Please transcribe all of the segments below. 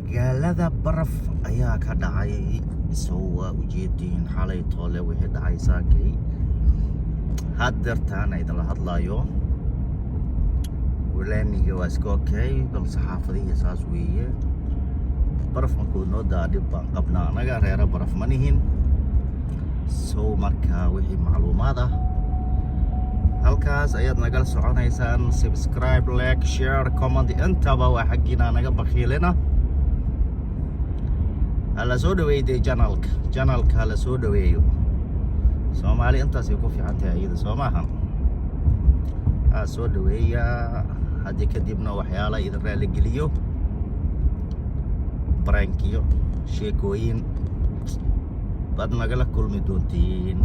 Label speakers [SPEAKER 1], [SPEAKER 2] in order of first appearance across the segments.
[SPEAKER 1] magaalada baraf ayaa ka dhacay soo ujeedin xalay toole wixii dhacay saakay hadeertaan ay la hadlayo walaamiga waa iska okay bal saxaafadiga saas weeye baraf markuu noo daadib baan qabnaa anaga reera baraf manihin soo markaa wixii macluumaad ah halkaas ayaad nagala soconaysaan subscribe like share comment intaba waa xaqiina naga bakhiilena ala soo dhaweeyay channelka la soo dhaweeyo Soomaali intaas ay ku fiican tahay iyada Soomahan soo dhaweeya hadii kadibna waxyaalo idin raali geliyo prankiyo sheekooyin bad nagala kulmi doontiin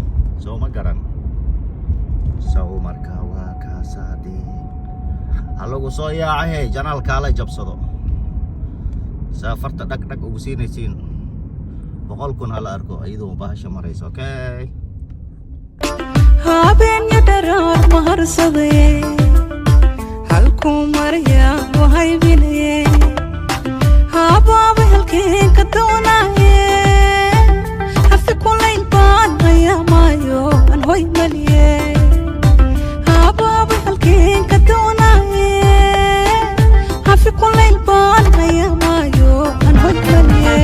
[SPEAKER 1] soo ma garan soo markaa waa kaasaadi halagu soo yaacay channelka la jabsado safarta dhag ugu siinaysiin 100,000 hala arko ayadoo baasha marayso okay
[SPEAKER 2] habeen ya darar maharsade halku marya wahay binaye hababa halkeen ka doonaye hafi kulayn baan ayamayo an hoy maliye hababa halkeen ka doonaye hafi kulayn baan ayamayo an hoy maliye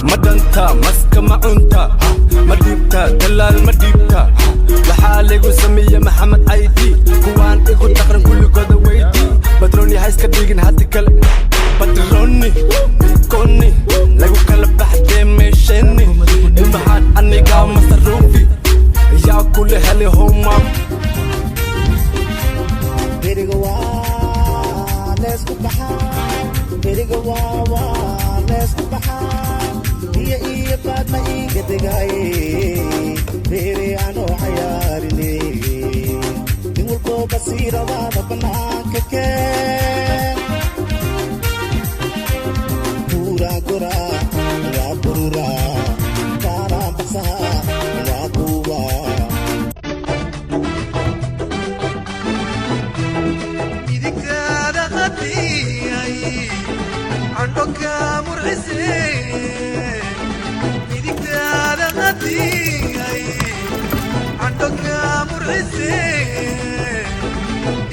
[SPEAKER 3] مدنتا مسك معونتا مديبتا دلال مديبتا لحاليغو سمية محمد عيدي كوان إيغو تقرن كل قوة ويدي بدروني هايس كديغن هاتي كل بدروني كوني لغو كلا بحدي ميشيني المحاد عني قاو مصروفي يا كل هالي هوما بيريغوا نسكو بحا بيريغوا نسكو بحا iya baad ma iga degay beere aanu xayaarini nin walbo basiirada banaanka keen pura gora ya pura para basaha ya buwa idikada qadiyay andoka murxisi عندك مرعزي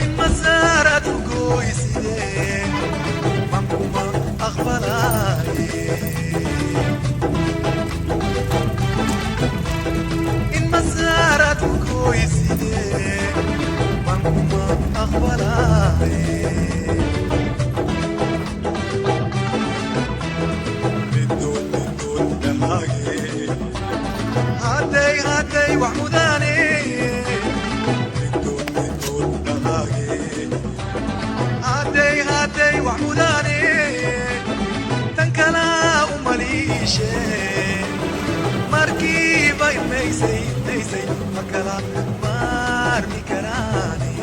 [SPEAKER 3] إما سارت وقويسي ممكومة أخباري إما سارت وقويسي ممكومة أخباري بدون دماغي هاتي وحموداني بدون دماغي هاتي وحموداني تنكلا ومليشي مركيبة ميسي مكلا مارمي كراني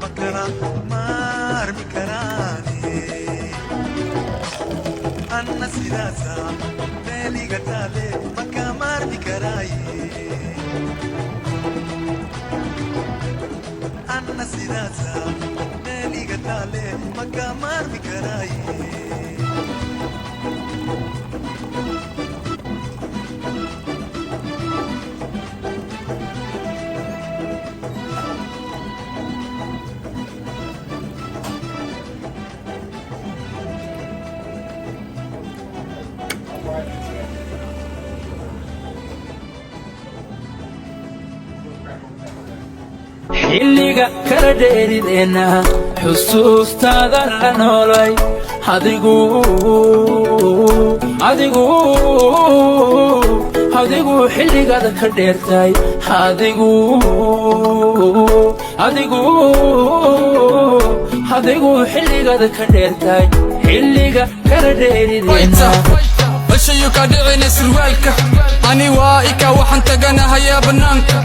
[SPEAKER 3] مكلا مارمي كراني أنا سيداسا gatale makamar dikarai anna sidasa meli gatale makamar dikarai
[SPEAKER 4] xilliga kala dheerideena xusuustaada la noolay
[SPEAKER 3] adigu adigu adigu xilligaada ka dheertay adigu adigu adigu xilligaada ka dheertay xilliga kala dheeridayna
[SPEAKER 4] bashayu ka dhicina surwaalka ani waa ika waxaan taganahayaa banaanka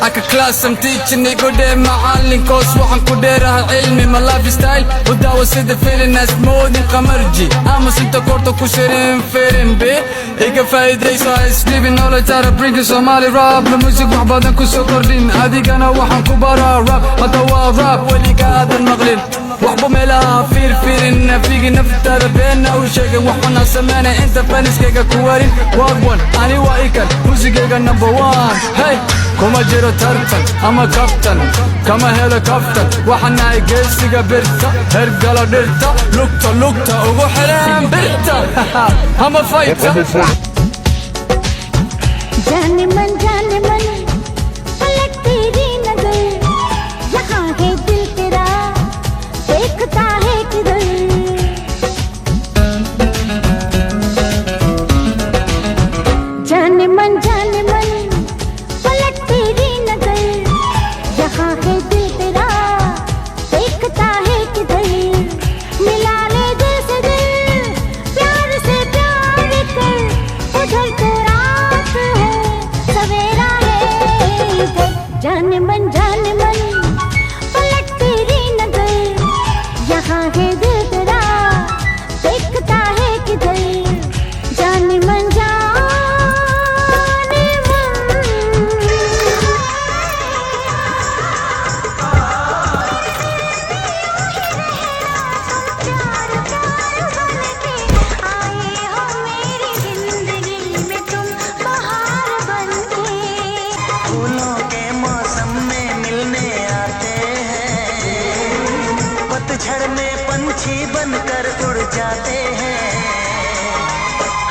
[SPEAKER 4] aka class I'm teaching igu dhee macalinkoos waxaan ku dheeraha cilmi ma lifestyle u daawo sida filin asmoodin qamarji ama sinta korta ku shirin firin be iga faa'iidayso isdhibin knowledge out of bringing Somali rap la music wax badan ku soo kordhin adigana waxaan ku baraa rap hada waa rap weligaadan maqlin waxba meelaha fiirfiirin nafigi naftaada beena u sheegay waxuna sameynay inta faniskayga ku warin wagwan ani waa ikan musigayga number one hey kuma jiro tartan ama kaftan kama helo kaftan waxanahay geesiga birta hergalo dhirta lugta ugu xireen birta ama fayta
[SPEAKER 5] जाने मन पलट तेरी नजर यहाँ है दिल तेरा देखता है किधर जाने मन पलट तेरी नजर यहाँ है दिल तेरा देखता है किधर मिला ले दिल से दिल प्यार से प्यार कर उधर तो रात है सवेरा है इधर जाने मन पलट तेरी नजर यहाँ है दिल तेरा देखता है किधर जाने मन
[SPEAKER 6] फूलों के मौसम में मिलने आते हैं पतझड़ में पंछी बनकर उड़ जाते हैं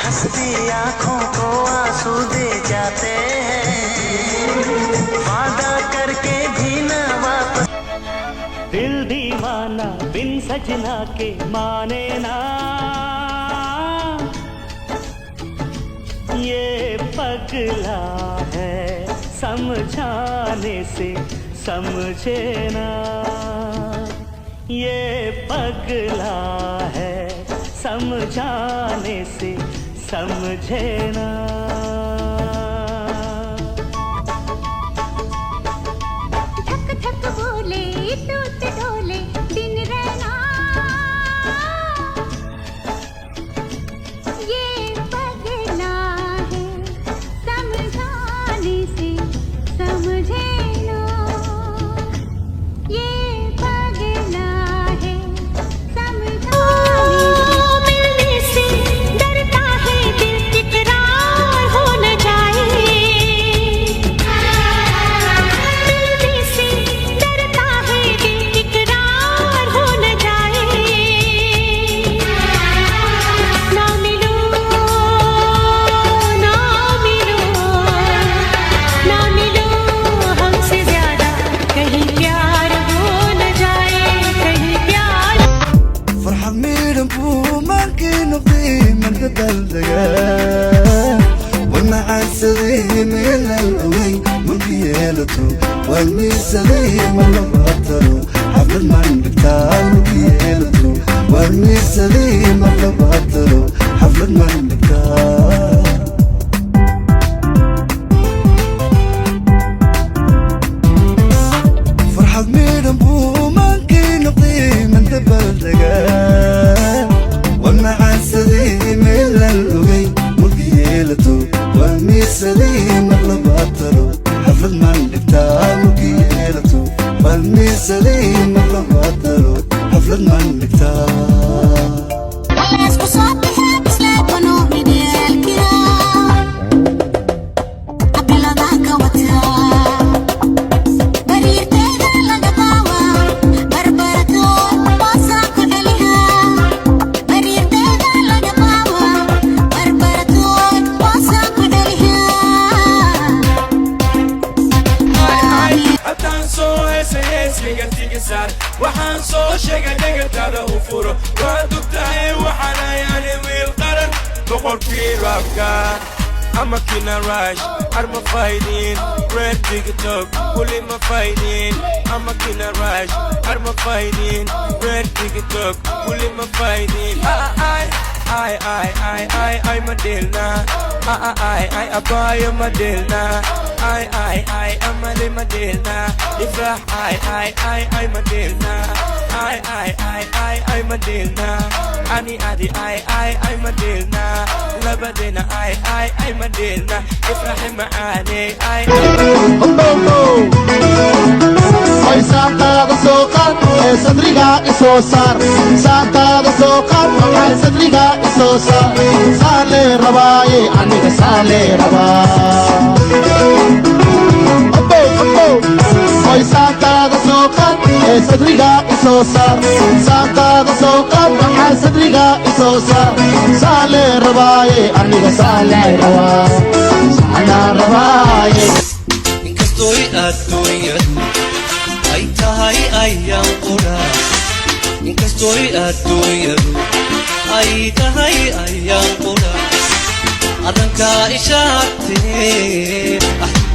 [SPEAKER 6] हंसती आँखों को आंसू दे जाते हैं वादा करके भी ना वापस
[SPEAKER 7] दिल दीवाना बिन सजना के माने ना ये पगला है समझाने से समझे ना ये पगला है समझाने से समझे ना
[SPEAKER 5] ठक ठक बोले टूट डोले दिन रहना ये पगला है समझाने से समझे ना ये पगला है समझाने मिलने से डरता है दिल इकरार हो न जाए मिलने से डरता है दिल इकरार हो न जाए ना मिलो हमसे ज्यादा कहीं प्यार हो न जाए कहीं प्यार
[SPEAKER 8] فرحة ميرن بو مانكي نقضي من قدر دقا وانا عالسدي من الأوي من كيالتو والميسدي من لبطلو حفل من بكتال من كيالتو والميسدي من لبطلو حفل من بكتال فرحة ميرن بو مانكي نقضي من قبل دقا وانا عالسدي من الأوي من كيالتو والميسدي من لبطلو حفل من بكتال من كيالتو والميسدي من لبطلو حفل من بكتال
[SPEAKER 3] haddaan soo heese heesliga reertiga saar waxaan soo sheegay dhegataada u furo waad ogtahay waxaan ayaani wiil qaran boqorkii raabka ama kina rush arma faydin red tiktok kuli ma faydin ama kina rush arma faydin red tiktok kuli ma faydin ay Madelna ay abaya Madelna ay amale Madelna ifrah ay Madelna ay Madelna ani adi ay Madelna labadena ay Madelna ifrah maani ay
[SPEAKER 1] Ay saantaada soo qaad ee sadriga isoo saar saantaada soo qaad waxay sadriga isoo saar saale rabaaye aniga saale rabaa Ay saantaada soo qaad ee sadriga isoo saar saantaada soo qaad waxay sadriga isoo saar saale rabaaye aniga saale rabaa saana rabaaye
[SPEAKER 9] inkastoy adduunyadu ay tahay ayaan qura inkastoy adduunyadu ay tahay ayaan qura adankaa ishaagtee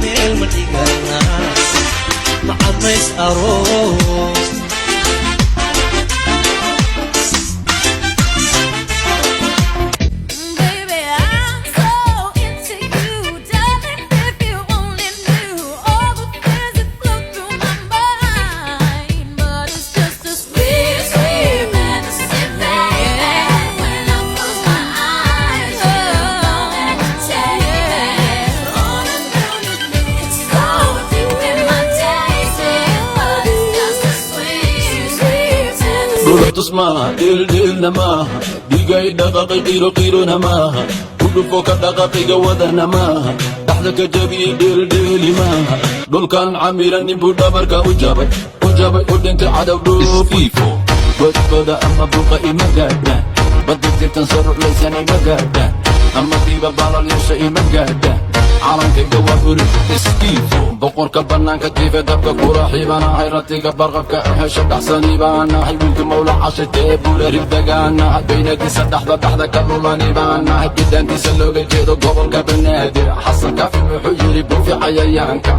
[SPEAKER 9] meel ma dhigana macamays aroos
[SPEAKER 5] Baby, I'm so into you, darling. If you only knew all the things that flow through my mind, but it's just a sweet, sweet fantasy, baby. When I close my eyes, you go and take it. All I know it's so deep in my taste, but it's just a sweet, sweet fantasy.
[SPEAKER 3] Dulatus maaha dildilna maaha dhigay dhaqaqay qiroqirona maaha udhufo ka dhaqaqiga wadana maaha dhaxda ka jabiye dhildhili maaha dhulkan camiran ninbuu dhabarka u jabay u dhintay cadow dhuufiifo badbada ama buqa ima gaadha badda jirtan saruclaysan ima gaadha ama diiba balal yeesha ima gaadha calankayga waa hurid iskiifo boqorka bannaanka jiife dabka kuraxiibanahay ratiga barqabka hesha dhaxsani baanahay wiilka mawla cashitee buula ribdagaanahay baynadiisa dhaxda dhaxda ka lulani baanahay bidaantiisa looga jeedo gobolka banaadir xasan kaafi wuxuu yidhi buufi cayayaanka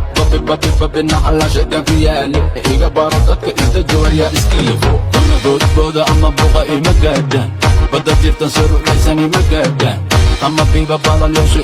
[SPEAKER 3] babinaxalla shaytaan ku yaale iga baro dadka inta jooya iskiifo boodbooda ama buqa ima gaadhaan badda jirtan saruclaysan ima gaadhaan ama biiba balal yeesha